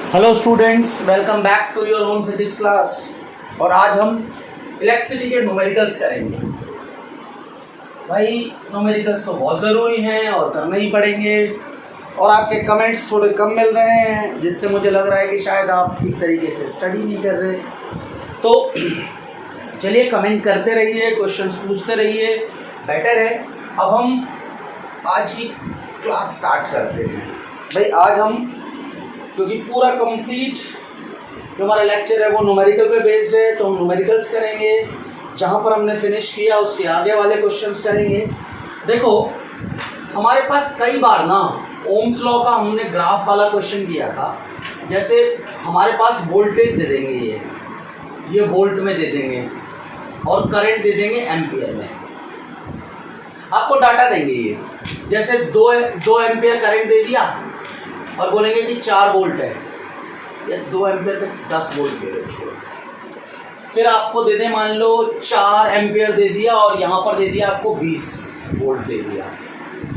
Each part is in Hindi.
Hello students, welcome back to your own physics class. और आज हम इलेक्ट्रिसिटी के न्यूमेरिकल्स करेंगे। भाई न्यूमेरिकल्स तो बहुत ज़रूरी हैं और करने ही पड़ेंगे। और आपके कमेंट्स थोड़े कम मिल रहे हैं, जिससे मुझे लग रहा है कि शायद आप ठीक तरीके से स्टडी नहीं कर रहे। तो चलिए कमेंट करते रहिए, क्वेश्चंस पूछते रहिए, बेटर है। अब हम आज की क्लास स्टार्ट करते हैं। भाई आज हम, क्योंकि पूरा कंप्लीट जो हमारा लेक्चर है वो न्यूमेरिकल पे बेस्ड है, तो हम न्यूमेरिकल्स करेंगे। जहाँ पर हमने फिनिश किया उसके आगे वाले क्वेश्चंस करेंगे। देखो हमारे पास कई बार ना ओम्स लॉ का हमने ग्राफ वाला क्वेश्चन किया था। जैसे हमारे पास वोल्टेज दे देंगे, ये वोल्ट में दे देंगे और करंट दे देंगे एम्पियर में। आपको डाटा देंगे ये, जैसे दो एम्पियर करंट दे दिया और बोलेंगे कि 4 वोल्ट है, या 2 एम्पियर तक 10 वोल्ट दे रहे। फिर आपको दे दें, मान लो 4 एम्पियर दे दिया और यहाँ पर दे दिया आपको 20 वोल्ट दे दिया।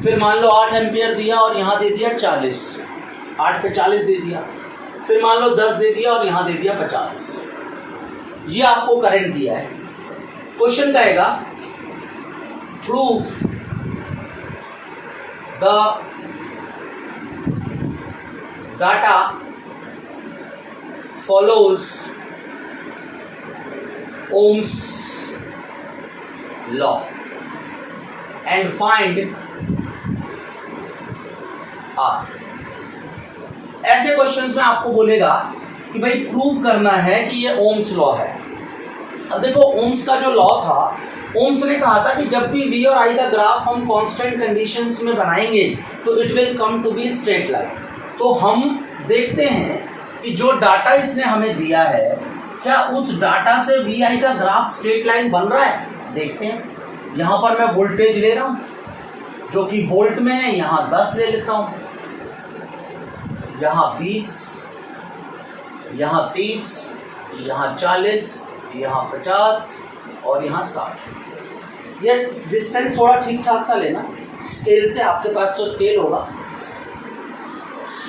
फिर मान लो 8 एम्पियर दिया और यहाँ दे दिया 40, 8 पे 40 दे दिया। फिर मान लो 10 दे दिया और यहाँ दे दिया 50। ये आपको करंट दिया है। क्वेश्चन कहेगा proof the data follows Ohm's law and find R। ऐसे क्वेश्चंस में आपको बोलेगा कि भाई प्रूव करना है कि ये ओम्स लॉ है। अब देखो ओम्स का जो लॉ था, ओम्स ने कहा था कि जब भी V और I का ग्राफ हम कांस्टेंट कंडीशंस में बनाएंगे तो it will come to be straight line. तो हम देखते हैं कि जो डाटा इसने हमें दिया है, क्या उस डाटा से वी आई का ग्राफ स्ट्रेट लाइन बन रहा है। देखते हैं। यहाँ पर मैं वोल्टेज ले रहा हूँ जो कि वोल्ट में है, यहाँ 10 ले लेता हूँ, यहाँ 20, यहाँ 30, यहाँ 40, यहाँ 50 और यहाँ 60। ये डिस्टेंस थोड़ा ठीक ठाक सा लेना स्केल से, आपके पास तो स्केल होगा।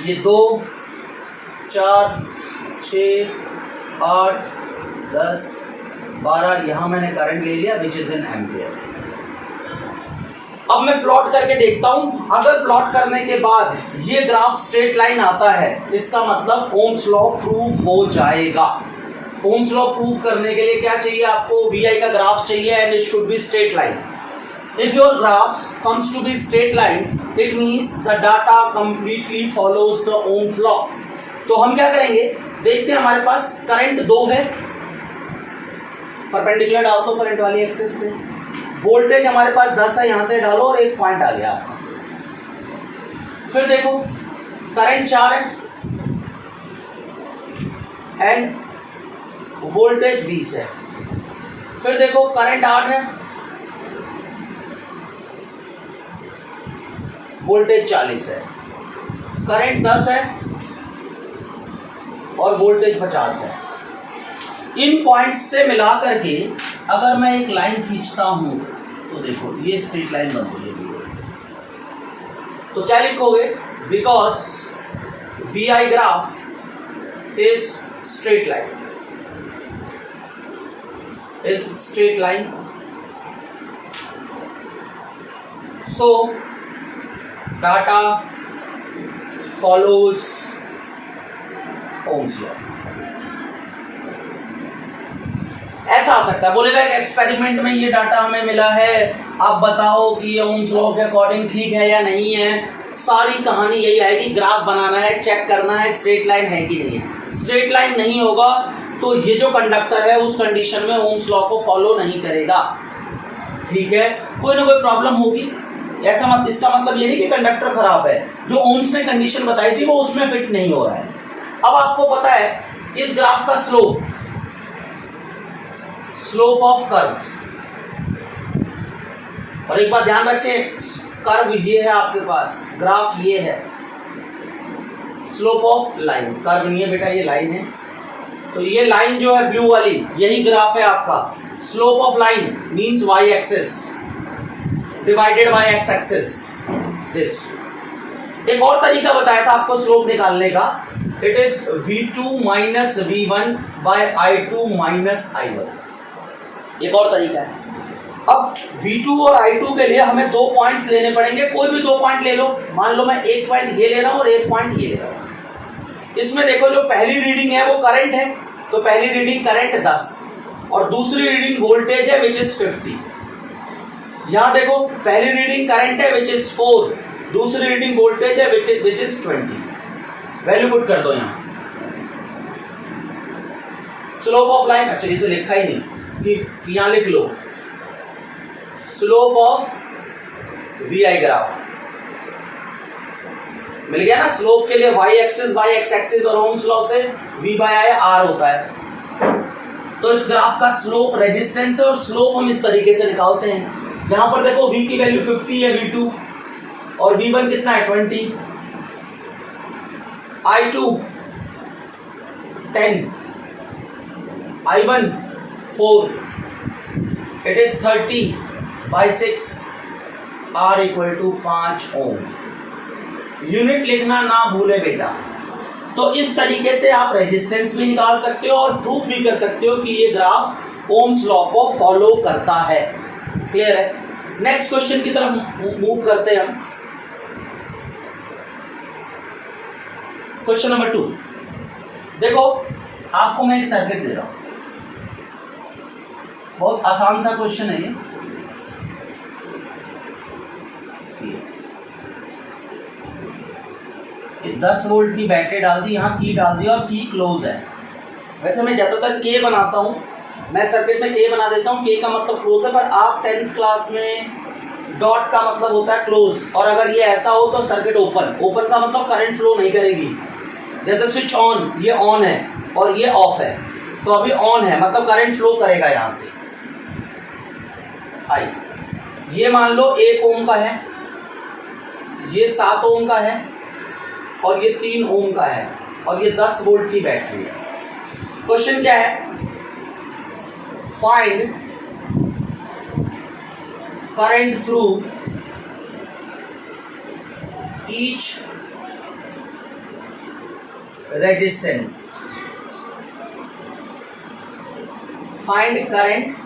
ये 2, 4, 6, 8, 10, 12, यहाँ मैंने करंट ले लिया विच इज इन एम्पियर। अब मैं प्लॉट करके देखता हूँ। अगर प्लॉट करने के बाद ये ग्राफ स्ट्रेट लाइन आता है, इसका मतलब ओम्स लॉ प्रूव हो जाएगा। ओम्स लॉ प्रूव करने के लिए क्या चाहिए आपको, वी आई का ग्राफ चाहिए and it should be straight line. If your graph comes to be straight line, it means the data completely follows the Ohm's law। तो हम क्या करेंगे, देखते हैं। हमारे पास करंट 2 है, परपेंडिकुलर डाल दो करंट वाली एक्सिस पे। वोल्टेज हमारे पास 10 है, यहाँ से डालो और एक पॉइंट आ गया आपका। फिर देखो करंट 4 है एंड वोल्टेज 20 है। फिर देखो करंट 8 है, वोल्टेज 40 है, करंट 10 है और वोल्टेज 50 है। इन पॉइंट्स से मिला करके अगर मैं एक लाइन खींचता हूं तो देखो ये स्ट्रेट लाइन बन रही है। तो क्या लिखोगे, because V I graph is straight line, so data follows Ohm's law। ऐसा आ सकता है, बोलेगा एक एक्सपेरिमेंट में ये डाटा हमें मिला है, आप बताओ कि ये ओम्स लॉ के अकॉर्डिंग ठीक है या नहीं है। सारी कहानी यही है कि ग्राफ बनाना है, चेक करना है स्ट्रेट लाइन है कि नहीं है। स्ट्रेट लाइन नहीं होगा तो ये जो कंडक्टर है उस कंडीशन में ओम्स लॉ को फॉलो नहीं करेगा। ठीक है, कोई ना कोई प्रॉब्लम होगी। ऐसा मत, इसका मतलब ये नहीं कि कंडक्टर खराब है, जो ओम्स ने कंडीशन बताई थी वो उसमें फिट नहीं हो रहा है। अब आपको पता है इस ग्राफ का स्लोप ऑफ कर्व, और एक बात ध्यान रखें, कर्व ये है आपके पास, ग्राफ ये है, स्लोप ऑफ लाइन, कर्व नहीं है बेटा, ये लाइन है। तो ये लाइन जो है ब्लू वाली, यही ग्राफ है आपका। Slope of line means Y axis divided by X axis, this. एक और तरीका बताया था आपको स्लोप निकालने का, it is V2 minus V1 by I2 minus I1। एक और तरीका है, अब V2 और I2 के लिए हमें दो पॉइंट्स लेने पड़ेंगे, कोई भी दो पॉइंट ले लो। मान लो मैं एक पॉइंट ये ले रहा हूं और एक पॉइंट ये ले रहा हूं। इसमें देखो जो पहली रीडिंग है वो करंट है, तो पहली रीडिंग करंट 10 और दूसरी रीडिंग वोल्टेज है विच इज 50। यहां देखो पहली रीडिंग करंट है विच इज 4, दूसरी रीडिंग वोल्टेज है विच इज 20। वैल्यू पुट कर दो यहां। स्लोप ऑफ लाइन, अच्छा ये तो लिखा ही नहीं कि यहां लिख लो स्लोप ऑफ VI ग्राफ मिल गया ना। स्लोप के लिए y axis by x axis और ओम्स लॉ से V बाय I R होता है। तो इस ग्राफ का स्लोप रेजिस्टेंस है और स्लोप हम इस तरीके से निकालते हैं। यहां पर देखो V की वैल्यू 50 है, V2 और V1 कितना है 20, I2 10, I1 4, it is 30 by 6, R equal to 5 ohm. Unit लिखना ना भूले बेटा। तो इस तरीके से आप रेजिस्टेंस भी निकाल सकते हो और प्रूफ भी कर सकते हो कि ये ग्राफ ओम्स लॉ को फॉलो करता है। क्लियर है? नेक्स्ट क्वेश्चन की तरफ मूव करते हैं हम। क्वेश्चन नंबर 2 देखो, आपको मैं एक सर्किट दे रहा हूं, बहुत आसान सा क्वेश्चन है ये। ये 10 वोल्ट की बैटरी डाल दी, यहाँ की डाल दी और की क्लोज है। वैसे मैं ज़्यादातर के बनाता हूँ, मैं सर्किट में के बना देता हूँ, के का मतलब क्लोज है, पर आप 10th क्लास में डॉट का मतलब होता है क्लोज। और अगर ये ऐसा हो तो सर्किट ओपन, ओपन का मतलब करंट फ्लो नहीं करेगी। जैसे स्विच ऑन, ये ऑन है और ये ऑफ है, तो अभी ऑन है मतलब करंट फ्लो करेगा यहाँ से। आई ये मान लो 1 ओम का है, ये 7 ओम का है और ये 3 ओम का है और ये 10 वोल्ट की बैटरी है। क्वेश्चन क्या है? Find current through each resistance. Find current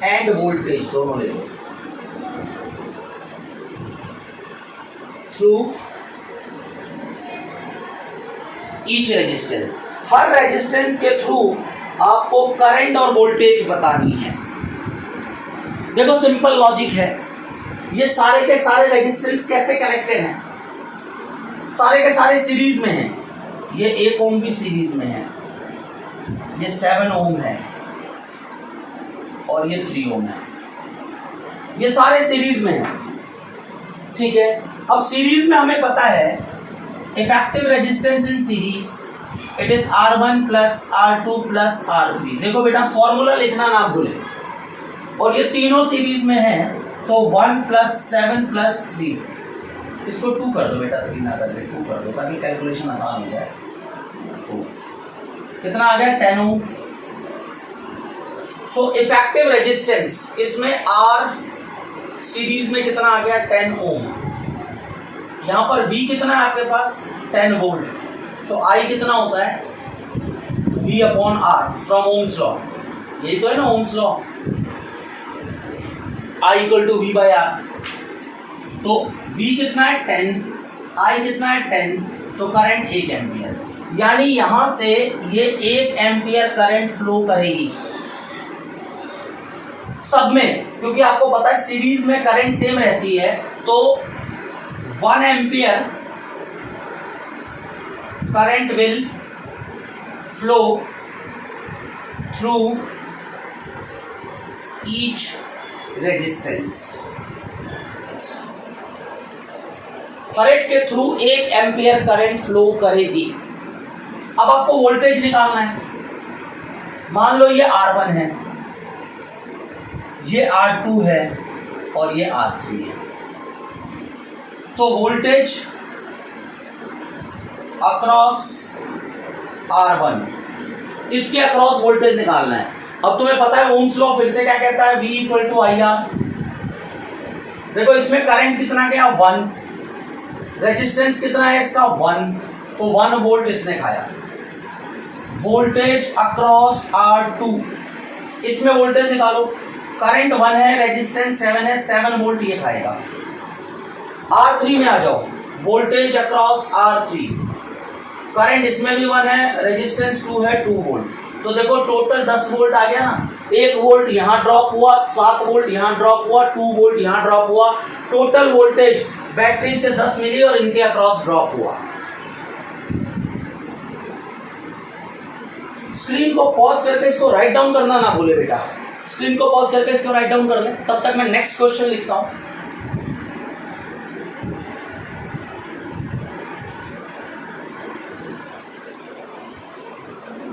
end voltage दोनों ले लो थ्रू ईच रेजिस्टेंस। हर रेजिस्टेंस के थ्रू आपको करंट और वोल्टेज बतानी है। देखो सिंपल लॉजिक है, ये सारे के सारे रेजिस्टेंस कैसे कनेक्टेड हैं? सारे के सारे सीरीज में हैं। ये 1 ओम भी सीरीज में है, ये 7 ओम है और ये 3 ओम है, ये सारे सीरीज में है। ठीक है, अब सीरीज में हमें पता है effective resistance in series it is R1 plus R2 plus R3। देखो बेटा फॉर्मूला लिखना ना भूले। और ये तीनों सीरीज में है तो 1 प्लस 7 प्लस 3, इसको 2 कर दो बेटा, 3 ना करके 2 कर दो ताकि कैलकुलेशन आसान हो जाए। 2 कितना आ गया? 10 ओम। तो इफेक्टिव रेजिस्टेंस इसमें R सीरीज में कितना आ गया? 10 ओम। यहाँ पर V कितना है आपके पास? 10 वोल्ट। तो I कितना होता है? V upon R from Ohm's law. यही तो है ना Ohm's law, I equal to V by R। तो V कितना है? 10, I कितना है? 10, तो करंट 1 एम्पियर। यानी यहां से ये 1 एम्पियर करंट फ्लो करेगी सब में, क्योंकि आपको पता है सीरीज में करंट सेम रहती है। तो 1 ampere current will flow through each resistance. हर एक के थ्रू 1 एम्पियर करंट फ्लो करेगी। अब आपको वोल्टेज निकालना है। मान लो ये R1 है, ये R2 है और ये R3 है। तो वोल्टेज अक्रॉस R1, इसके अक्रॉस वोल्टेज निकालना है। अब तुम्हें पता है ओम्स लॉ फिर से क्या कहता है? V equal to I R. देखो इसमें करंट कितना गया? 1, रेजिस्टेंस कितना है इसका? 1, तो 1 वोल्ट इसने खाया। वोल्टेज अक्रॉस R2, इसमें वोल्टेज निकालो। करंट 1 है, रेजिस्टेंस 7 है, 7 वोल्ट ये खाएगा। R3 में आ जाओ, वोल्टेज अक्रॉस R3, करंट इसमें भी 1 है, रेजिस्टेंस 2 है, 2 वोल्ट। तो देखो टोटल 10 वोल्ट आ गया ना। 1 वोल्ट यहाँ ड्रॉप हुआ, 7 वोल्ट यहाँ ड्रॉप हुआ, 2 वोल्ट यहाँ ड्रॉप हुआ। टोटल वोल्टेज बैटरी से 10 मिली और इनके अक्रॉस ड्रॉप हुआ। स्क्रीन को पॉज करके इसको राइट डाउन करना ना भूले बेटा। स्क्रीन को पॉज करके इसको राइट डाउन कर ले, तब तक मैं नेक्स्ट क्वेश्चन लिखता हूं।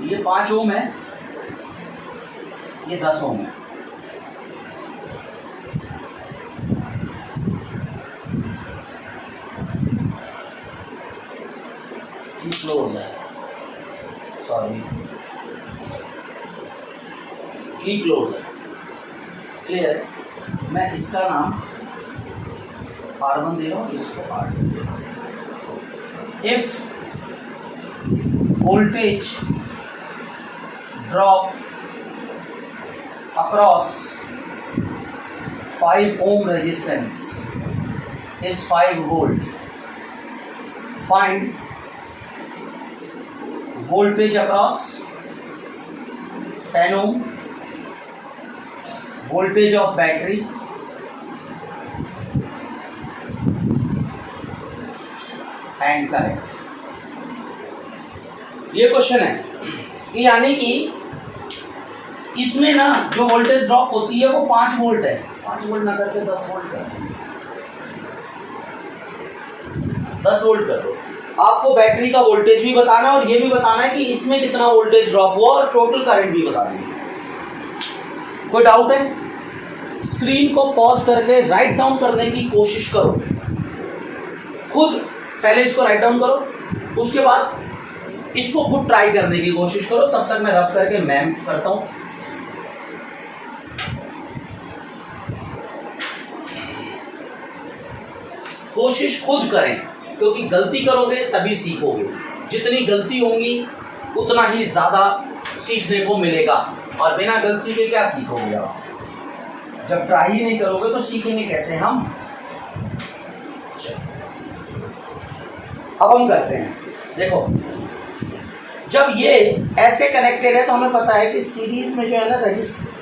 ये 5 ओम है, ये 10 ओम है। ये क्लोज है, सॉरी की क्लोज है। क्लियर है? मैं इसका नाम R1 दे रहा हूँ, इसको R2 दे रहा हूँ। If voltage drop across 5 ohm resistance is 5 volt, find voltage across 10 ohm, voltage of battery and current। ये क्वेश्चन है कि यानी कि इसमें ना जो वोल्टेज ड्रॉप होती है वो 5 वोल्ट है। 5 वोल्ट ना करके 10 वोल्ट कर दो, 10 वोल्ट कर दो। आपको बैटरी का वोल्टेज भी बताना है और ये भी बताना है कि इसमें कितना वोल्टेज ड्रॉप हुआ और टोटल करंट भी बता देंगे। कोई डाउट है? स्क्रीन को पॉज करके राइट डाउन करने की कोशिश करो। खुद पहले इसको राइट डाउन करो, उसके बाद इसको खुद ट्राई करने की कोशिश करो। तब तक मैं रब करके मैम करता हूं। कोशिश खुद करें, क्योंकि गलती करोगे तभी सीखोगे। जितनी गलती होंगी उतना ही ज़्यादा सीखने को मिलेगा, और बिना गलती के क्या सीखोगे आप? जब ट्राई ही नहीं करोगे तो सीखेंगे कैसे हम? अब हम करते हैं। देखो, जब ये ऐसे कनेक्टेड है तो हमें पता है कि सीरीज में जो है ना,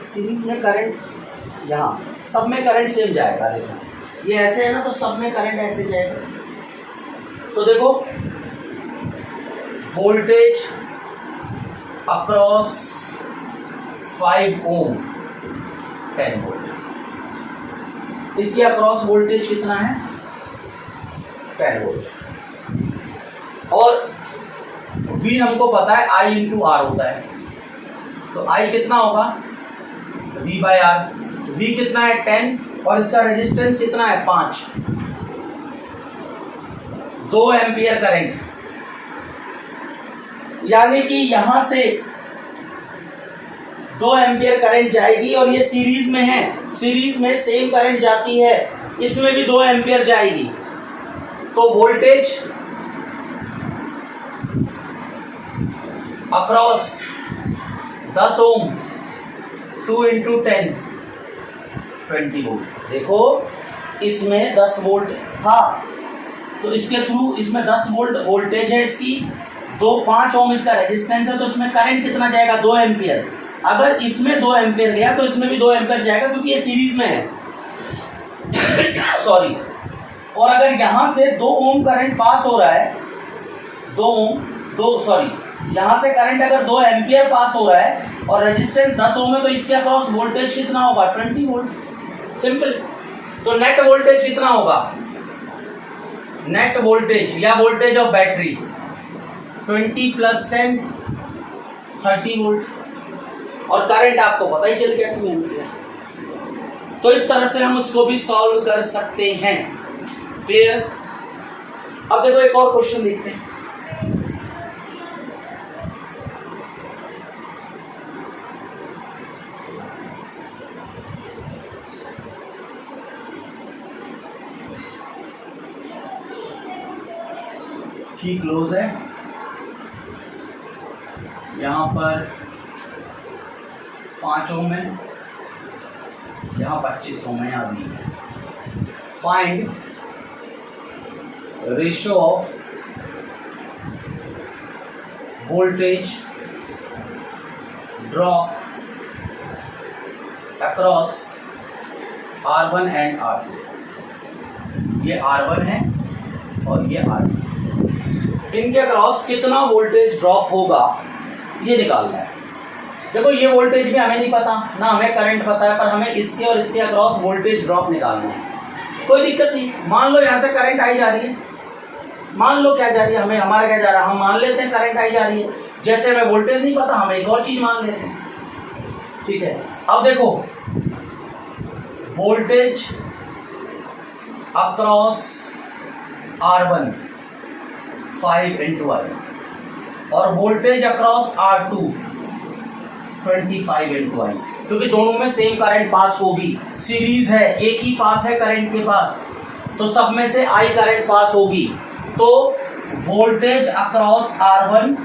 सीरीज में करंट यहाँ सब में करंट सेम जाएगा। देखो ये ऐसे है ना, तो सब में करंट ऐसे जाएगा। तो देखो वोल्टेज अक्रॉस 5 ohm 10 वोल्ट, इसके अक्रॉस वोल्टेज कितना है? 10 वोल्ट। और V हमको पता है I इंटू R होता है, तो I कितना होगा? V bye R। V कितना है? 10, और इसका रेजिस्टेंस कितना है? 5। 2 एम्पियर करंट, यानी कि यहां से 2 एम्पियर करंट जाएगी, और ये सीरीज में है, सीरीज में सेम करंट जाती है, इसमें भी 2 एम्पियर जाएगी। तो वोल्टेज अक्रॉस 10 ओम 2 इंटू 10 20 वोल्ट। देखो इसमें 10 वोल्ट था, तो इसके थ्रू इसमें 10 वोल्ट वोल्टेज है इसकी, 5 ओम इसका रेजिस्टेंस है, तो इसमें करंट कितना जाएगा? 2 एम्पियर। अगर इसमें 2 एम्पियर गया तो इसमें भी 2 एम्पियर जाएगा, क्योंकि ये सीरीज में है। सॉरी। और अगर यहां से 2 ओम करंट पास हो रहा है, 2 यहां से करंट अगर 2 एम्पियर पास हो रहा है और रेजिस्टेंस 10 ओम है, तो इसके अक्रॉस वोल्टेज कितना होगा? 20 वोल्ट। सिंपल। तो नेट वोल्टेज कितना होगा? नेट वोल्टेज या वोल्टेज ऑफ बैटरी 20 + 10 30 वोल्ट, और करंट आपको पता ही चल गया 2 एम्पियर। तो इस तरह से हम उसको भी सॉल्व कर सकते हैं। क्लियर? अब देखो एक और क्वेश्चन देखते हैं। की क्लोज है, यहाँ पर 5 ओम है, यहाँ 25 ओम है, यहाँ भी है। Find ratio of voltage drop across R1 and R2। ये R1 है और ये R2। इनके अक्रॉस कितना वोल्टेज ड्रॉप होगा ये निकालना है। देखो ये वोल्टेज भी हमें नहीं पता, ना हमें करंट पता है, पर हमें इसके और इसके अक्रॉस वोल्टेज ड्रॉप निकालना है। कोई दिक्कत नहीं, मान लो यहाँ से करंट आई जा रही है, मान लो क्या जा रही है, हमें हमारा क्या जा रहा है, हम मान लेते हैं करंट आई जा रही है। जैसे हमें वोल्टेज नहीं पता, हम एक और चीज मान लेते हैं, ठीक है। अब देखो voltage across R1 5 into I और voltage across R2 25 into I, क्योंकि दोनों में सेम करंट पास होगी, सीरीज है, एक ही पाथ है करंट के पास, तो सब में से I करंट पास होगी। तो voltage across R1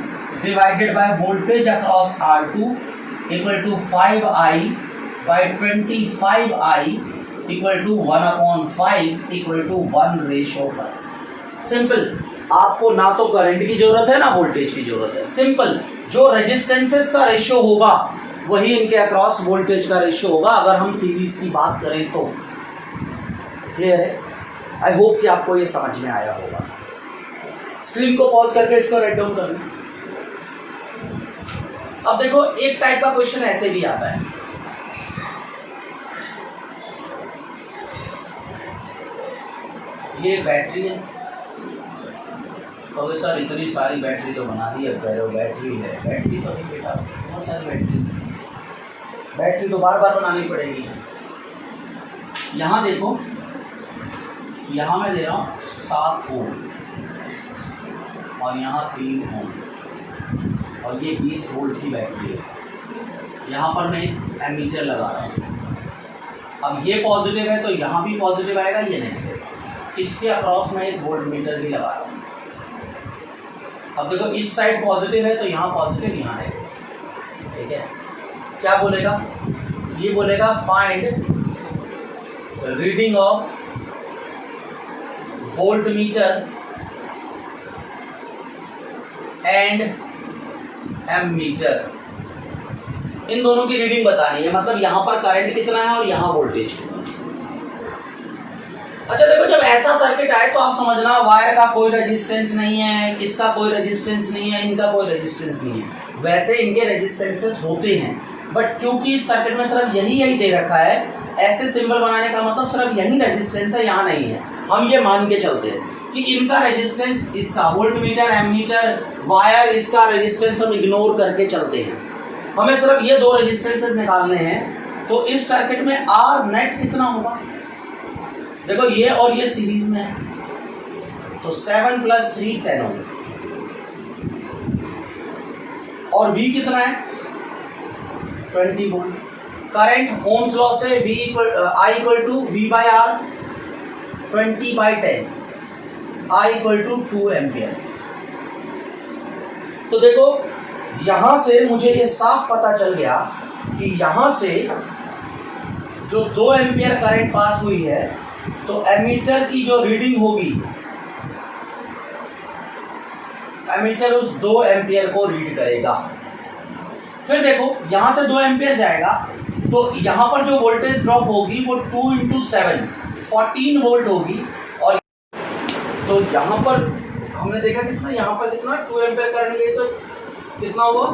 divided by voltage across R2 equal to 5I by 25I equal to 1/5 equal to 1:5। Simple. आपको ना तो करंट की जरूरत है ना वोल्टेज की जरूरत है, सिंपल। जो रेजिस्टेंसेस का रेशियो होगा वही इनके अक्रॉस वोल्टेज का रेशियो होगा, अगर हम सीरीज की बात करें तो। क्लियर है? आई होप कि आपको ये समझ में आया होगा। स्क्रीन को पॉज करके इसको राइट डाउन कर लें। अब देखो एक टाइप का क्वेश्चन ऐसे भी आता है, ये बैटरी है, तो सर इतनी सारी बैटरी तो बना दी, अब कह रहे हो बैटरी है, बैटरी तो नहीं बेटा, बहुत सारी बैटरी तो बार बार बनानी पड़ेगी। यहाँ देखो, यहाँ मैं दे रहा हूँ 7 ओम और यहाँ 3 ओम और ये 20 वोल्ट की बैटरी है। यहाँ पर मैं एक एमीटर लगा रहा हूँ, अब ये पॉजिटिव है तो यहाँ भी पॉजिटिव आएगा, ये नेगेटिव। इसके अक्रॉस में एक वोल्ट मीटर भी लगा रहा हूँ। अब देखो इस साइड पॉजिटिव है तो यहाँ पॉजिटिव, यहाँ नेगेटिव, ठीक है। क्या बोलेगा? ये बोलेगा find reading of volt meter and ammeter, इन दोनों की रीडिंग बतानी है, मतलब यहाँ पर करंट कितना है और यहाँ वोल्टेज कितना है। अच्छा देखो, जब ऐसा सर्किट आए तो आप समझना वायर का कोई रेजिस्टेंस नहीं है, इसका कोई रेजिस्टेंस नहीं है, इनका कोई रेजिस्टेंस नहीं है। वैसे इनके रेजिस्टेंसेस होते हैं, बट क्योंकि इस सर्किट में सिर्फ यही दे रखा है, ऐसे सिंबल बनाने का मतलब सिर्फ यही रेजिस्टेंस है, यहाँ नहीं है। हम ये मान के चलते हैं कि इनका रेजिस्टेंस, इसका वोल्ट मीटर, एमीटर, वायर, इसका रेजिस्टेंस हम इग्नोर करके चलते हैं। हमें सिर्फ ये 2 रेजिस्टेंसेस निकालने हैं। तो इस सर्किट में आर नेट कितना होगा? देखो ये और ये सीरीज में है, तो 7 + 3 10 होगा। और V कितना है? 20 वोल्ट। करंट ओम्स लॉ से I = V/R 20/10, I = 2 एम्पियर। तो देखो यहां से मुझे ये साफ पता चल गया कि यहां से जो 2 एम्पियर करंट पास हुई है, तो एमीटर की जो रीडिंग होगी, एमीटर उस 2 एम्पियर को रीड करेगा। फिर देखो यहां से 2 एम्पियर जाएगा, तो यहां पर जो वोल्टेज ड्रॉप होगी वो 2 × 7 14 वोल्ट होगी। और तो यहां पर हमने देखा कितना, यहां पर कितना 2 एम्पियर करंट गई, तो कितना हुआ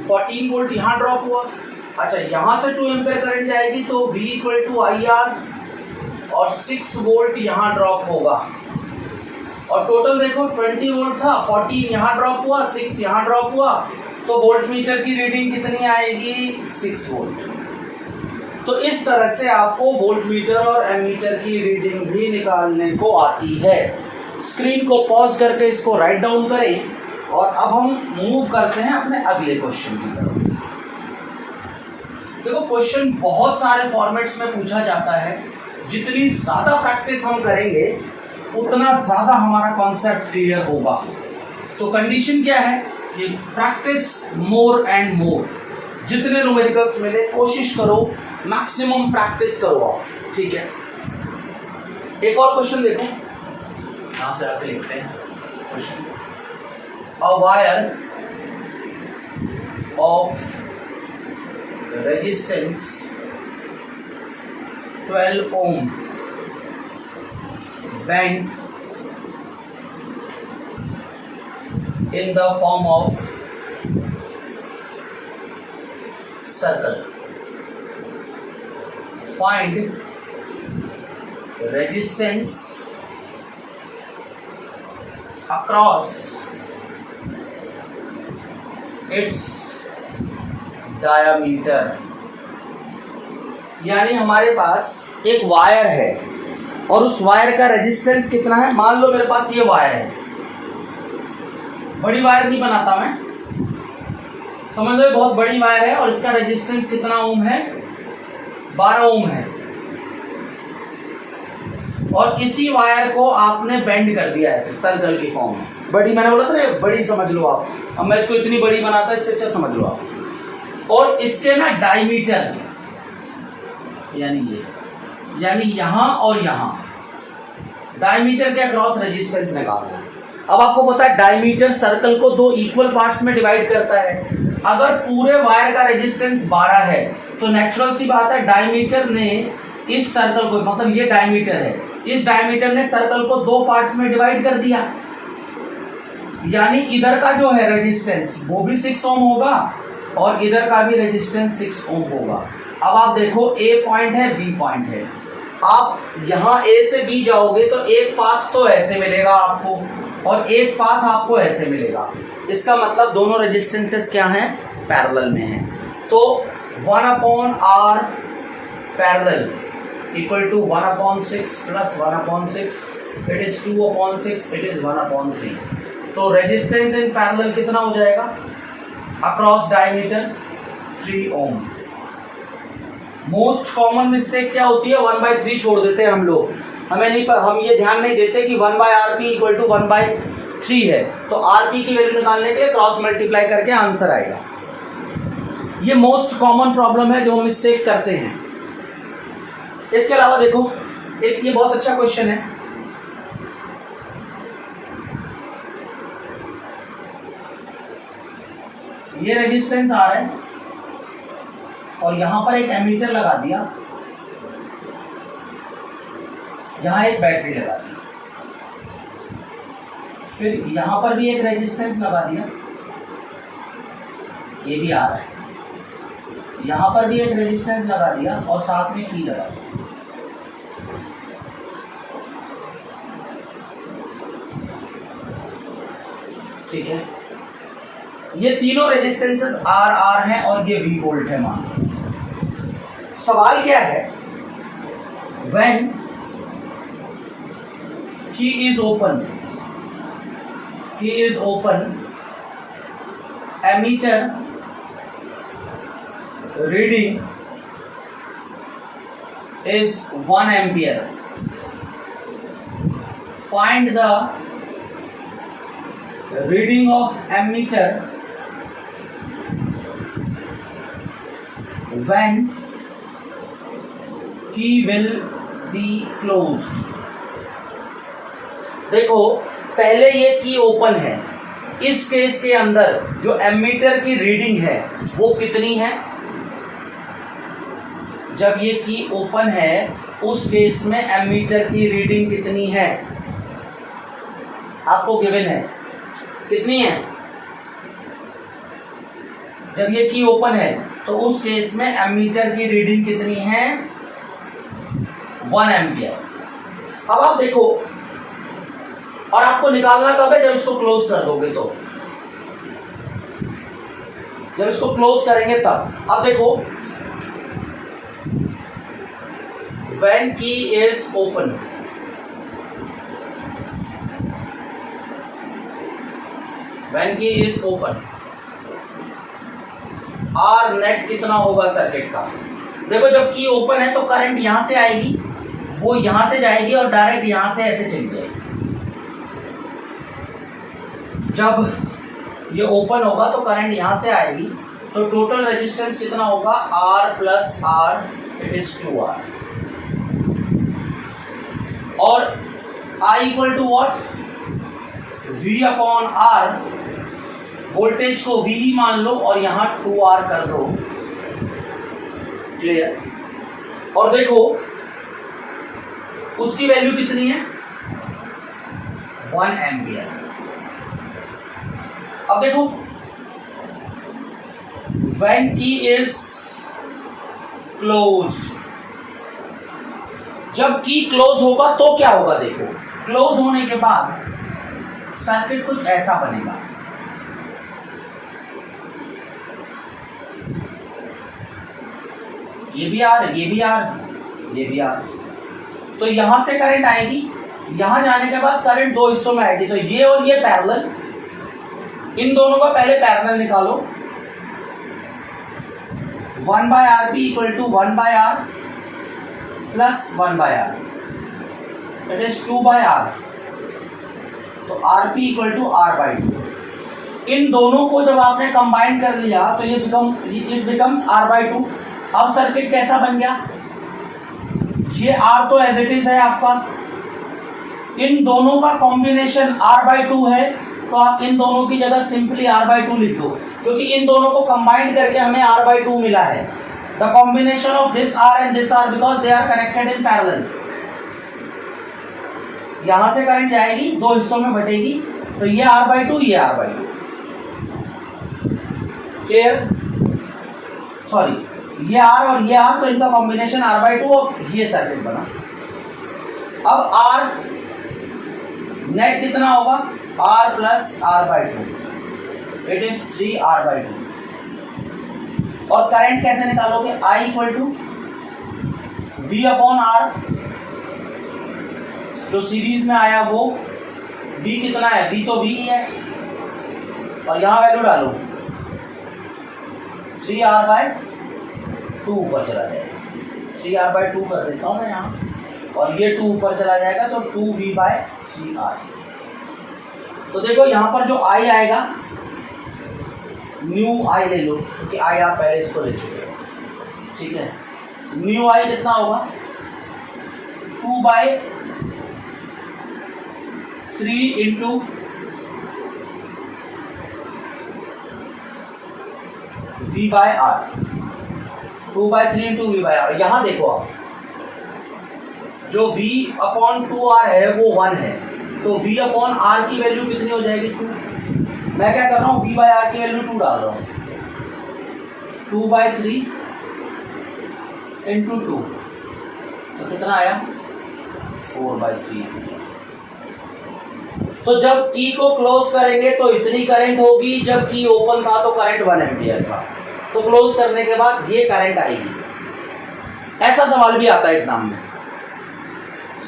14 वोल्ट यहाँ ड्रॉप हुआ। अच्छा यहाँ से 2 एम्पियर करंट जाएगी तो V = IR और 6 वोल्ट यहाँ ड्रॉप होगा। और टोटल देखो 20 वोल्ट था, 14 यहाँ ड्रॉप हुआ, 6 यहाँ ड्रॉप हुआ, तो वोल्ट मीटर की रीडिंग कितनी आएगी? 6 वोल्ट। तो इस तरह से आपको वोल्ट मीटर और एमीटर की रीडिंग भी निकालने को आती है। स्क्रीन को पॉज करके इसको राइट डाउन करें और अब हम मूव करते हैं अपने अगले क्वेश्चन की तरफ। देखो क्वेश्चन बहुत सारे फॉर्मेट्स में पूछा जाता है, जितनी ज़्यादा प्रैक्टिस हम करेंगे उतना ज़्यादा हमारा कॉन्सेप्ट क्लियर होगा। तो कंडीशन क्या है कि प्रैक्टिस मोर एंड मोर, जितने न्यूमेरिकल्स मिले कोशिश करो, मैक्सिमम प्रैक्टिस करो आप, ठीक है। एक और क्वेश्चन देखो, यहां से आके लिखते हैं question. A wire of resistance 12 ohm bent in the form of circle. Find resistance across its diameter। यानी हमारे पास एक वायर है और उस वायर का रेजिस्टेंस कितना है। मान लो मेरे पास ये वायर है, बड़ी वायर नहीं बनाता मैं, समझ लो बहुत बड़ी वायर है और इसका रेजिस्टेंस कितना ओम है, 12 ओम है। और इसी वायर को आपने बेंड कर दिया ऐसे सर्कल की फॉर्म में। बड़ी मैंने बोला था ना, बड़ी समझ लो आप, अब मैं इसको इतनी बड़ी बनाता, इससे अच्छा समझ लो आप। और इसके ना डायमीटर यानी ये, यानी यहां और यहां डायमीटर के अक्रॉस रेजिस्टेंस निकालना है। अब आपको पता है डायमीटर सर्कल को 2 इक्वल पार्ट्स में डिवाइड करता है। अगर पूरे वायर का रेजिस्टेंस 12 है तो नेचुरल सी बात है डायमीटर ने इस सर्कल को, मतलब ये डायमीटर है, इस डायमीटर ने सर्कल को 2 पार्ट्स में डिवाइड कर दिया। यानी इधर का जो है रेजिस्टेंस वो भी 6 ओम होगा और इधर का भी रेजिस्टेंस 6 ओम होगा। अब आप देखो A पॉइंट है, B पॉइंट है, आप यहाँ A से B जाओगे तो एक पाथ तो ऐसे मिलेगा आपको और एक पाथ आपको ऐसे मिलेगा। इसका मतलब दोनों रेजिस्टेंसेस क्या हैं, पैरेलल में हैं। तो 1/r parallel equal to 1/6 plus 1/6, it is 2/6, it is 1/3। तो रेजिस्टेंस इन पैरेलल कितना हो जाएगा, across diameter 3 ohm. Most common mistake क्या होती है, 1/3 छोड़ देते हैं हम लोग, हमें नहीं, हम ये ध्यान नहीं देते कि 1/rp इक्वल टू 1/3 है। तो rp की वैल्यू निकालने के लिए क्रॉस मल्टीप्लाई करके आंसर आएगा। ये मोस्ट कॉमन प्रॉब्लम है जो हम मिस्टेक करते हैं। इसके अलावा देखो एक ये बहुत अच्छा क्वेश्चन है, ये रेजिस्टेंस आ रहा है और यहां पर एक एमीटर लगा दिया, यहां एक बैटरी लगा दी, फिर यहां पर भी एक रेजिस्टेंस लगा दिया, ये भी आ रहा है, यहां पर भी एक रेजिस्टेंस लगा दिया और साथ में की लगा दिया। ठीक है, ये तीनों रेजिस्टेंसेस R हैं और ये V वोल्ट है मान। सवाल क्या है, when key is open, ammeter reading is 1 ampere. Find the reading of ammeter when key will be closed. देखो पहले ये की ओपन है, इस केस के अंदर जो एमीटर की रीडिंग है वो कितनी है, जब ये की ओपन है उस केस में एमीटर की रीडिंग कितनी है, आपको गिवन है कितनी है। जब ये की ओपन है तो उस केस में एमीटर की रीडिंग कितनी है, 1 एम्पियर। अब आप देखो, और आपको निकालना कब है, जब इसको क्लोज कर दोगे, तो जब इसको क्लोज करेंगे तब। अब देखो when key is open, when key is open, R net कितना होगा सर्किट का। देखो जब की ओपन है तो करंट यहां से आएगी, वो यहां से जाएगी और डायरेक्ट यहां से ऐसे चली जाएगी। जब ये ओपन होगा तो करंट यहाँ से आएगी, तो टोटल रेजिस्टेंस कितना होगा, R plus R, it is 2R। और I equal to what, V upon R, voltage को V ही मान लो और यहाँ 2R कर दो। क्लियर। और देखो उसकी वैल्यू कितनी है, 1 एम्पियर। अब देखो when key is closed, जब की क्लोज होगा तो क्या होगा, देखो क्लोज होने के बाद सर्किट कुछ ऐसा बनेगा। ये भी आर, ये भी आर, ये भी आर, तो यहां से करंट आएगी, यहां जाने के बाद करंट दो हिस्सों में आएगी, तो ये और ये पैरेलल, इन दोनों का पहले पैरेलल निकालो। 1/RP equal to 1/R plus 1/R, it is 2/R, तो RP इक्वल टू R/2। इन दोनों को जब आपने कंबाइन कर लिया तो ये इट बिकम्स R/2। अब सर्किट कैसा बन गया, ये R तो एज इट इज है आपका, इन दोनों का कॉम्बिनेशन R/2 है, तो आप इन दोनों की जगह सिंपली R/2 लिख दो, क्योंकि इन दोनों को कंबाइन करके हमें R/2 मिला है। The combination of this R and this R because they are connected in parallel. यहां से करंट जाएगी, दो हिस्सों में बटेगी, तो ये R/2, ये R/2। क्लियर, सॉरी, ये R और ये R, तो इनका कॉम्बिनेशन R/2 और ये सर्किट बना। अब R नेट कितना होगा, R plus R/2, it is 3R/2। और करंट कैसे निकालोगे, I equal to V upon R, जो सीरीज में आया वो V कितना है, V तो V ही है, और यहां वैल्यू डालो 3R/2 ऊपर चला जाएगा, 3R/2 कर देता हूं मैं यहाँ, और ये 2 ऊपर चला जाएगा तो 2V/3R। तो देखो यहाँ पर जो I आएगा, न्यू I ले लो, क्योंकि I आप पहले इसको ले चुके हो, ठीक है। न्यू I कितना होगा, 2/3 इंटू V/R, 2/3 इंटू V/R। यहाँ देखो आप, जो V अपॉन 2R है वो 1 है, तो V अपॉन R की वैल्यू कितनी हो जाएगी, 2। मैं क्या कर रहा हूँ, V/R की वैल्यू 2 डाल रहा हूँ, 2/3 इंटू 2, तो कितना आया, 4/3। तो जब की को क्लोज करेंगे तो इतनी करंट होगी, जब की ओपन था तो करंट 1 एम्पियर था, तो क्लोज करने के बाद ये करंट आएगी। ऐसा सवाल भी आता है एग्जाम में।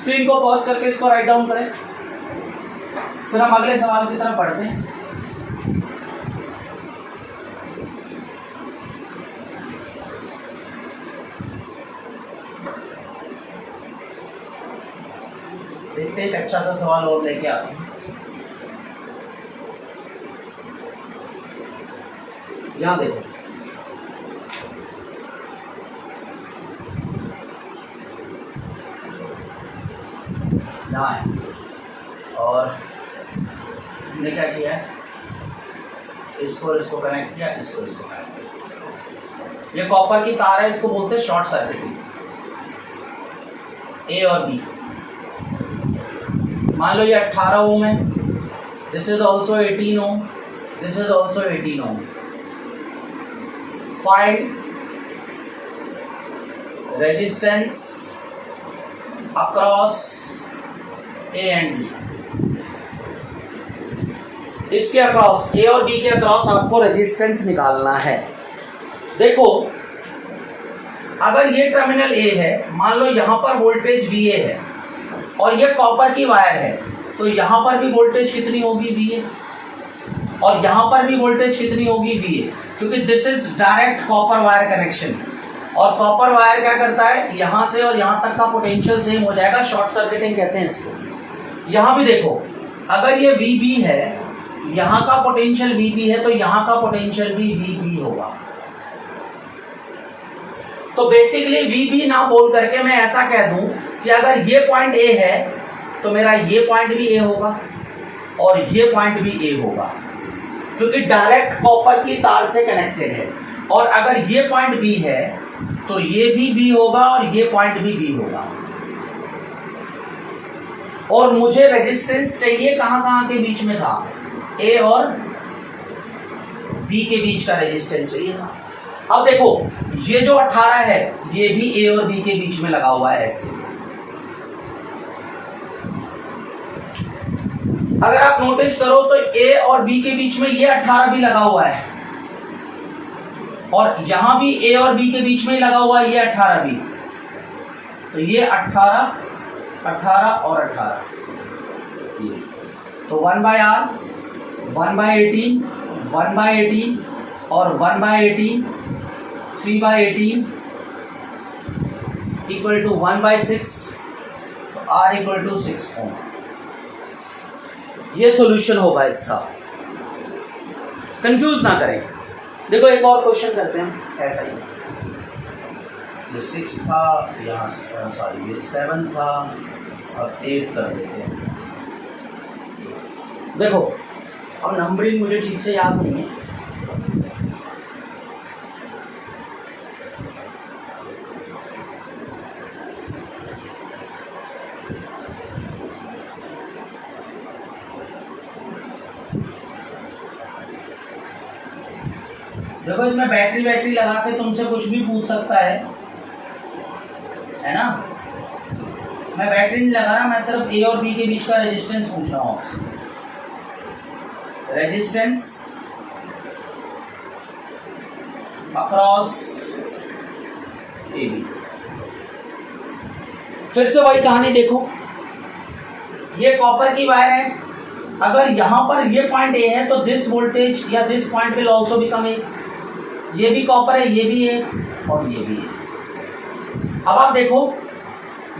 स्क्रीन को पॉज करके इसको राइट डाउन करें, फिर हम अगले सवाल की तरफ बढ़ते हैं। देखते हैं एक अच्छा सा सवाल और लेके आते हैं। यहां देखो, यहाँ है, और हमने क्या किया है, इसको इसको कनेक्ट किया, इसको कनेक्ट किया। ये कॉपर की तार है, इसको बोलते हैं शॉर्ट सर्किटिंग, ए और बी। मान लो ये 18 ओम है, this is also 18 ohm, this is also 18 ohm. Find resistance across A and B. इसके अक्रॉस, ए और बी के अक्रॉस आपको रेजिस्टेंस निकालना है। देखो अगर ये टर्मिनल ए है, मान लो यहां पर वोल्टेज VA है और ये कॉपर की वायर है, तो यहां पर भी वोल्टेज कितनी होगी, VA, और यहां पर भी वोल्टेज कितनी होगी, VA, क्योंकि this is direct copper wire connection. और कॉपर वायर क्या करता है, यहां से और यहां तक का पोटेंशियल सेम हो जाएगा, शॉर्ट सर्किटिंग कहते हैं इसको। यहां भी देखो, अगर ये VB है यहाँ का पोटेंशियल VB है तो यहाँ का पोटेंशियल भी VB होगा। तो बेसिकली VB ना बोल करके मैं ऐसा कह दूं कि अगर ये पॉइंट A है तो मेरा ये पॉइंट भी A होगा और ये पॉइंट भी A होगा, क्योंकि डायरेक्ट कॉपर की तार से कनेक्टेड है। और अगर ये पॉइंट B है तो ये भी B होगा और ये पॉइंट भी B होगा। और मुझे रेजिस्टेंस चाहिए कहां के बीच में था, A और B के बीच का रेजिस्टेंस चाहिए था। अब देखो ये जो 18 है ये भी A और B के बीच में लगा हुआ है ऐसे। अगर आप नोटिस करो तो A और B के बीच में ये 18 भी लगा हुआ है और यहां भी A और B के बीच में ही लगा हुआ है ये 18 भी। तो ये 18, 18 और 18, तो 1/r, 1/18, 1/18 और 1/18, 3/18 इक्वल टू 1/6, तो r इक्वल टू 6 ओम। ये सॉल्यूशन होगा इसका, कंफ्यूज ना करें। देखो एक और क्वेश्चन करते हैं ऐसा ही। ये 6 था, यहाँ सॉरी ये 7 था और 8 कर देते हैं। देखो अब नंबरिंग मुझे ठीक से याद नहीं है, देखो इसमें बैटरी लगा के तुमसे कुछ भी पूछ सकता है ना। मैं बैटरी नहीं लगा रहा, मैं सिर्फ A और B के बीच का रेजिस्टेंस पूछ रहा हूँ आपसे। Resistance across AB। फिर से वही कहानी देखो, ये कॉपर की वायर है, अगर यहां पर ये पॉइंट A है तो दिस वोल्टेज या this point will also become A। ये भी कॉपर है, ये भी है और ये भी है। अब आप देखो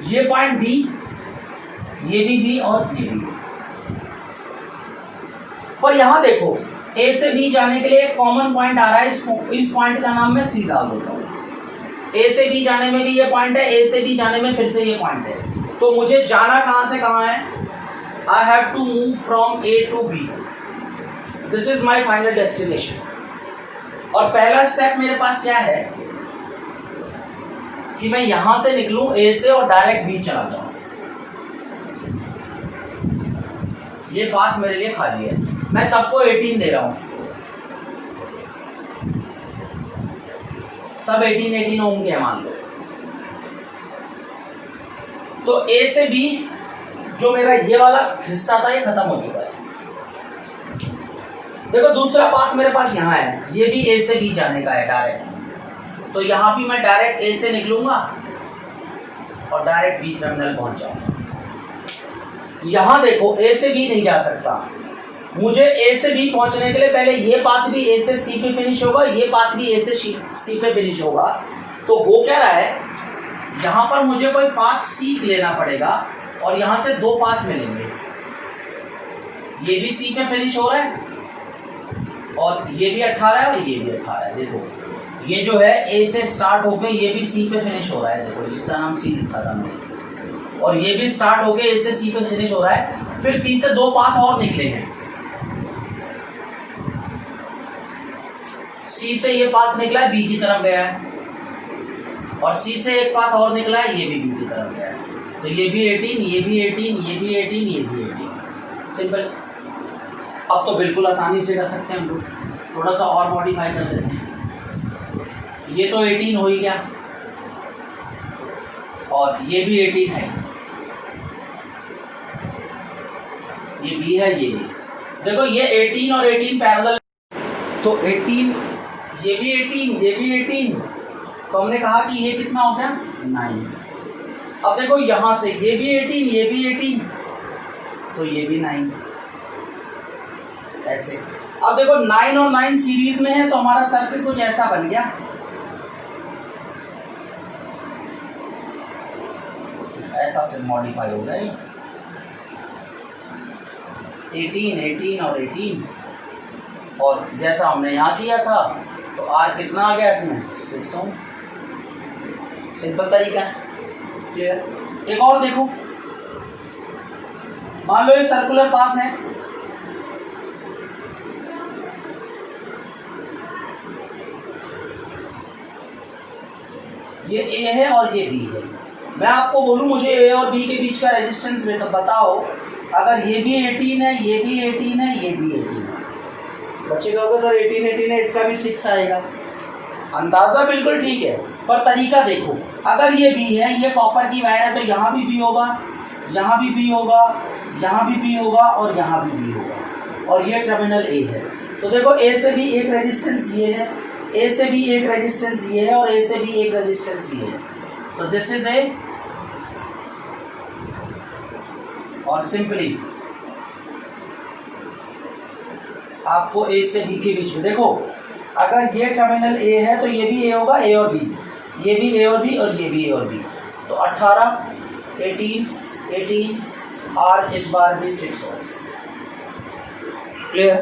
ये पॉइंट B, ये भी B और ये भी। पर यहां देखो A से B जाने के लिए एक कॉमन पॉइंट आ रहा है, इस पॉइंट का नाम मैं C डाल देता हूं। A से B जाने में भी ये पॉइंट है, A से B जाने में फिर से ये पॉइंट है। तो मुझे जाना कहां से कहां है, I have to move from A to B. This is my final destination. और पहला स्टेप मेरे पास क्या है कि मैं यहां से निकलूं A से और डायरेक्ट B चला जाऊं। ये बात मेरे लिए खाली है, मैं सबको 18 दे रहा हूं, सब 18 ओम के मान लो। तो A से B जो मेरा ये वाला हिस्सा था ये खत्म हो चुका है। देखो दूसरा पाथ मेरे पास यहाँ है, ये भी A से B जाने का है डायरेक्ट। तो यहाँ भी मैं डायरेक्ट A से निकलूंगा और डायरेक्ट B टर्मिनल पहुंच जाऊंगा। यहाँ देखो A से B नहीं जा सकता, मुझे A से B पहुंचने के लिए पहले ये पाथ भी A से C पे फिनिश होगा, ये पाथ भी A से C पे फिनिश होगा। तो हो क्या रहा है, यहाँ पर मुझे कोई पाथ C लेना पड़ेगा और यहाँ से दो पाथ मिलेंगे। ये भी C पे फिनिश हो रहा है और ये भी 18 है और ये भी 18 है। देखो ये जो है A से स्टार्ट होके ये भी C पे फिनिश हो रहा है, देखो इसका नाम C लिखा था मैंने, और ये भी स्टार्ट होके A से C पे फिनिश हो रहा है। फिर C से दो पाथ और निकले हैं, C से ये पाथ निकला है B की तरफ गया है और C से एक पाथ और निकला है, ये भी B की तरफ गया है। तो ये भी 18, ये भी 18, ये भी 18, ये भी 18। सिंपल। अब तो बिल्कुल आसानी से कर सकते हैं हम लोग, थोड़ा सा और मॉडिफाई कर देते हैं। ये तो 18 हो ही गया और ये भी 18 है, ये भी है, ये भी। देखो ये 18 और 18 पैरेलल, तो 18, ये भी 18, ये भी 18, तो हमने कहा कि ये कितना हो गया 9। अब देखो यहां से ये भी 18, ये भी 18, तो ये भी 9 ऐसे। अब देखो 9 और 9 सीरीज में है तो हमारा सर्किट कुछ ऐसा बन गया। ऐसा से मॉडिफाई हो गया। 18 18 और 18, और जैसा हमने यहाँ किया था तो R कितना आ गया इसमें 6 ओम। सिंपल तरीका है, क्लियर। एक और देखो, मान लो ये सर्कुलर पाथ है, ये A है और ये B है। मैं आपको बोलूं मुझे A और B के बीच का रेजिस्टेंस में, तो बताओ अगर ये भी 18 है, ये भी 18 है, ये भी 18 है, बच्चे कहोगे सर 18 18 है, इसका भी 6 आएगा। अंदाजा बिल्कुल ठीक है, पर तरीका देखो, अगर ये B है, ये कॉपर की वायर है, तो यहाँ भी B होगा, यहाँ भी B होगा, यहाँ भी B होगा और यहाँ भी B होगा, और ये टर्मिनल A है। तो देखो A से भी एक रेजिस्टेंस ये है, A से भी एक रेजिस्टेंस ये है, और A से भी एक रेजिस्टेंस ये है। तो दिस इज A, और सिंपली आपको A से B के बीच में देखो, अगर ये टर्मिनल A है तो ये भी A होगा, A और B, ये भी A और B और ये भी A और B, तो 18 18 18 R इस बार भी 6 होगा, क्लियर।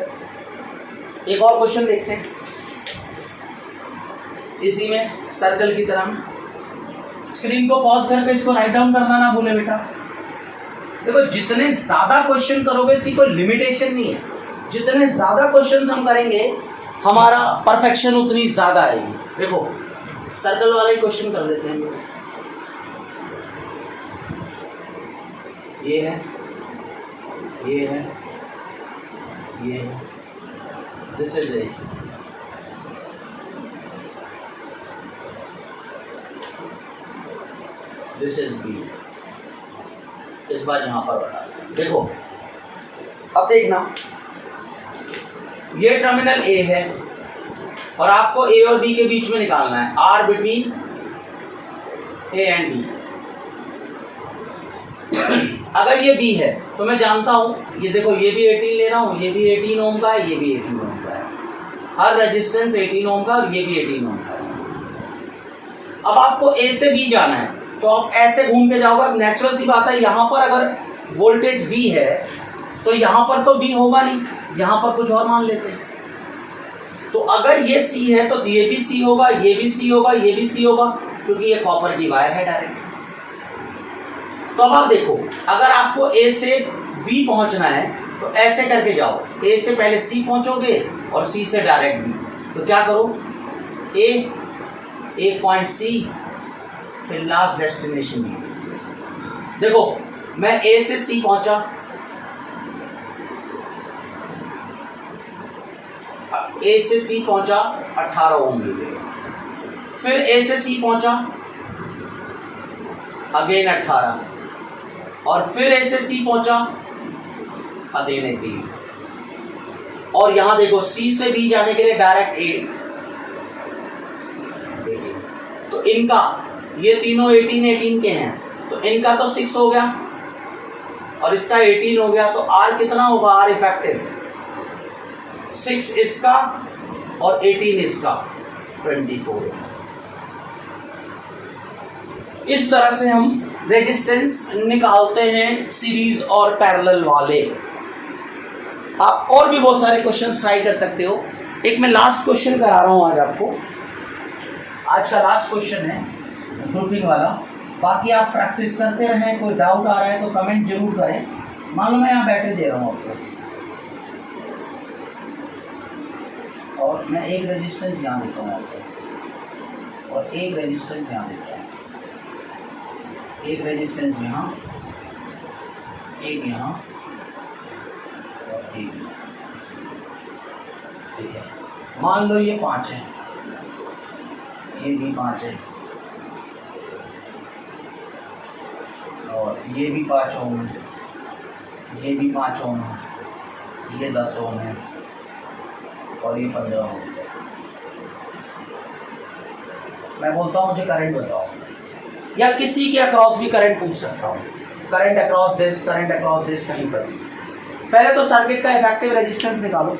एक और क्वेश्चन देखते हैं इसी में सर्कल की तरह। स्क्रीन को पॉज करके इसको राइट डाउन करना ना भूले बेटा। देखो जितने ज्यादा क्वेश्चन करोगे इसकी कोई लिमिटेशन नहीं है, जितने ज्यादा क्वेश्चन हम करेंगे हमारा परफेक्शन उतनी ज्यादा आएगी। देखो सर्कल वाला ही क्वेश्चन कर देते हैं, ये है, ये है, ये है, this is A, this is B, इस बार यहां पर बता। देखो अब देखना, ये टर्मिनल ए है और आपको ए और बी के बीच में निकालना है, R between A and B. अगर ये बी है तो मैं जानता हूं, ये देखो ये भी 18 ले रहा हूं, ये भी 18 ओम का है, ये भी 18 ओम का है, हर रेजिस्टेंस 18 ओम का और ये भी 18 ओम का है। अब आपको ए से बी जाना है तो आप ऐसे घूम के जाओगे। नेचुरल सी बात है, यहाँ पर अगर वोल्टेज V है तो यहाँ पर तो B होगा नहीं, यहाँ पर कुछ और मान लेते हैं। तो अगर ये C है तो ये भी C होगा, ये भी C होगा, ये भी C होगा, क्योंकि ये कॉपर की वायर है डायरेक्ट। तो अब आप देखो, अगर आपको A से B पहुंचना है तो ऐसे करके जाओ, A से पहले C पहुंचोगे और C से डायरेक्ट B। तो क्या करो, A एक पॉइंट C, फिर लास्ट डेस्टिनेशन B। देखो मैं A से C पहुंचा, A से C पहुंचा 18 ओम मिले, फिर A से C पहुंचा अगेन 18, और फिर A से C पहुंचा अगेन 18, और यहां देखो C से B जाने के लिए डायरेक्ट 8। तो इनका ये तीनों 18 18 के हैं, तो इनका तो 6 हो गया और इसका 18 हो गया, तो R कितना होगा, R इफेक्टिव 6 इसका और 18 इसका 24। इस तरह से हम रेजिस्टेंस निकालते हैं सीरीज और पैरेलल वाले। आप और भी बहुत सारे क्वेश्चंस ट्राई कर सकते हो। एक मैं लास्ट क्वेश्चन करा रहा हूं आज आपको, आज का लास्ट क्वेश्चन है ग्रुपिंग वाला। बाकी आप प्रैक्टिस करते रहें, कोई डाउट आ रहा है तो कमेंट जरूर करें। मान लो मैं यहाँ बैटरी दे रहा हूँ आपको और मैं एक रेजिस्टेंस यहाँ देता हूँ आपको और एक रेजिस्टेंस यहाँ देता हूँ, एक रेजिस्टेंस यहाँ, एक यहाँ और एक यहाँ, ठीक है। मान लो ये 5 है, ये भी 5 है और ये भी 5 ओम है, ये भी 5 ओम है, ये 10 ओम है और ये 15 ओम है। मैं बोलता हूँ मुझे करंट बताओ, या किसी के अक्रॉस भी करंट पूछ सकता हूँ, current across this, current across this, कहीं पर। पहले तो सर्किट का इफेक्टिव रेजिस्टेंस निकालो।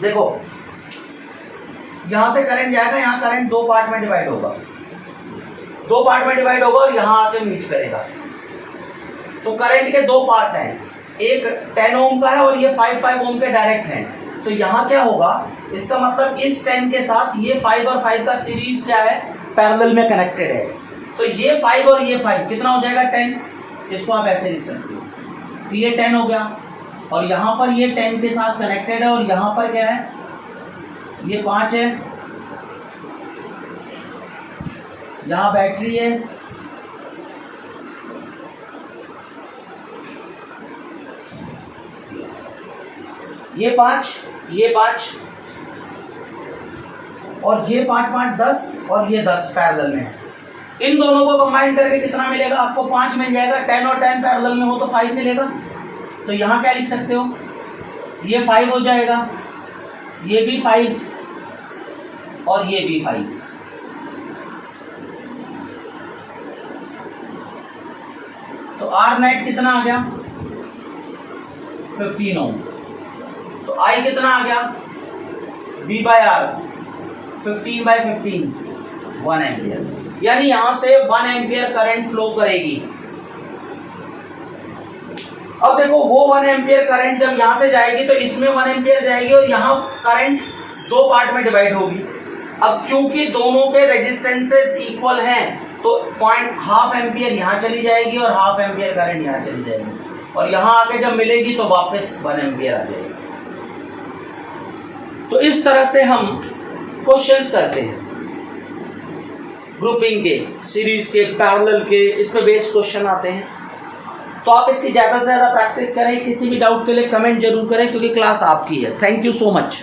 देखो यहाँ से करंट जाएगा, यहाँ करंट 2 पार्ट में डिवाइड होगा, 2 पार्ट में डिवाइड होगा और यहाँ आके मीट करेगा। तो करंट के 2 पार्ट हैं, एक 10 ओम का है और ये 5 ओम के डायरेक्ट हैं, तो यहाँ क्या होगा, इसका मतलब इस 10 के साथ ये 5 और 5 का सीरीज क्या है, पैरेलल में कनेक्टेड है। तो ये 5 और ये 5 कितना हो जाएगा 10, इसको आप ऐसे लिख सकते हो, तो ये 10 हो गया और यहाँ पर ये 10 के साथ कनेक्टेड है और यहाँ पर क्या है, ये 5 है, यहाँ बैटरी है, ये 5 और ये 5 5 10 और ये 10 पैरेलल में है। इन दोनों को कंबाइन करके कितना मिलेगा आपको, 5 मिल जाएगा। 10 और 10 पैरेलल में हो तो 5 मिलेगा। तो यहाँ क्या लिख सकते हो, ये 5 हो जाएगा, ये भी 5 और ये भी 5। तो आर नेट कितना आ गया 15 ओम। तो आई कितना आ गया V बाय आर 15/15 1 एम्पियर, यानी यहां से 1 एम्पियर करंट फ्लो करेगी। अब देखो वो 1 एम्पियर करंट जब यहां से जाएगी तो इसमें 1 एम्पियर जाएगी और यहां करंट दो पार्ट में डिवाइड होगी। अब क्योंकि दोनों के रेजिस्टेंसेस इक्वल हैं तो ½ एम्पियर यहाँ चली जाएगी और ½ एम्पियर करंट यहाँ चली जाएगी और यहाँ आके जब मिलेगी तो वापस 1 एम्पियर आ जाएगी। तो इस तरह से हम क्वेश्चंस करते हैं, ग्रुपिंग के, सीरीज के, पैरेलल के, इस पे बेस्ड क्वेश्चन आते हैं। तो आप इसकी ज़्यादा से ज़्यादा प्रैक्टिस करें। किसी भी डाउट के लिए कमेंट जरूर करें क्योंकि क्लास आपकी है। Thank you so much.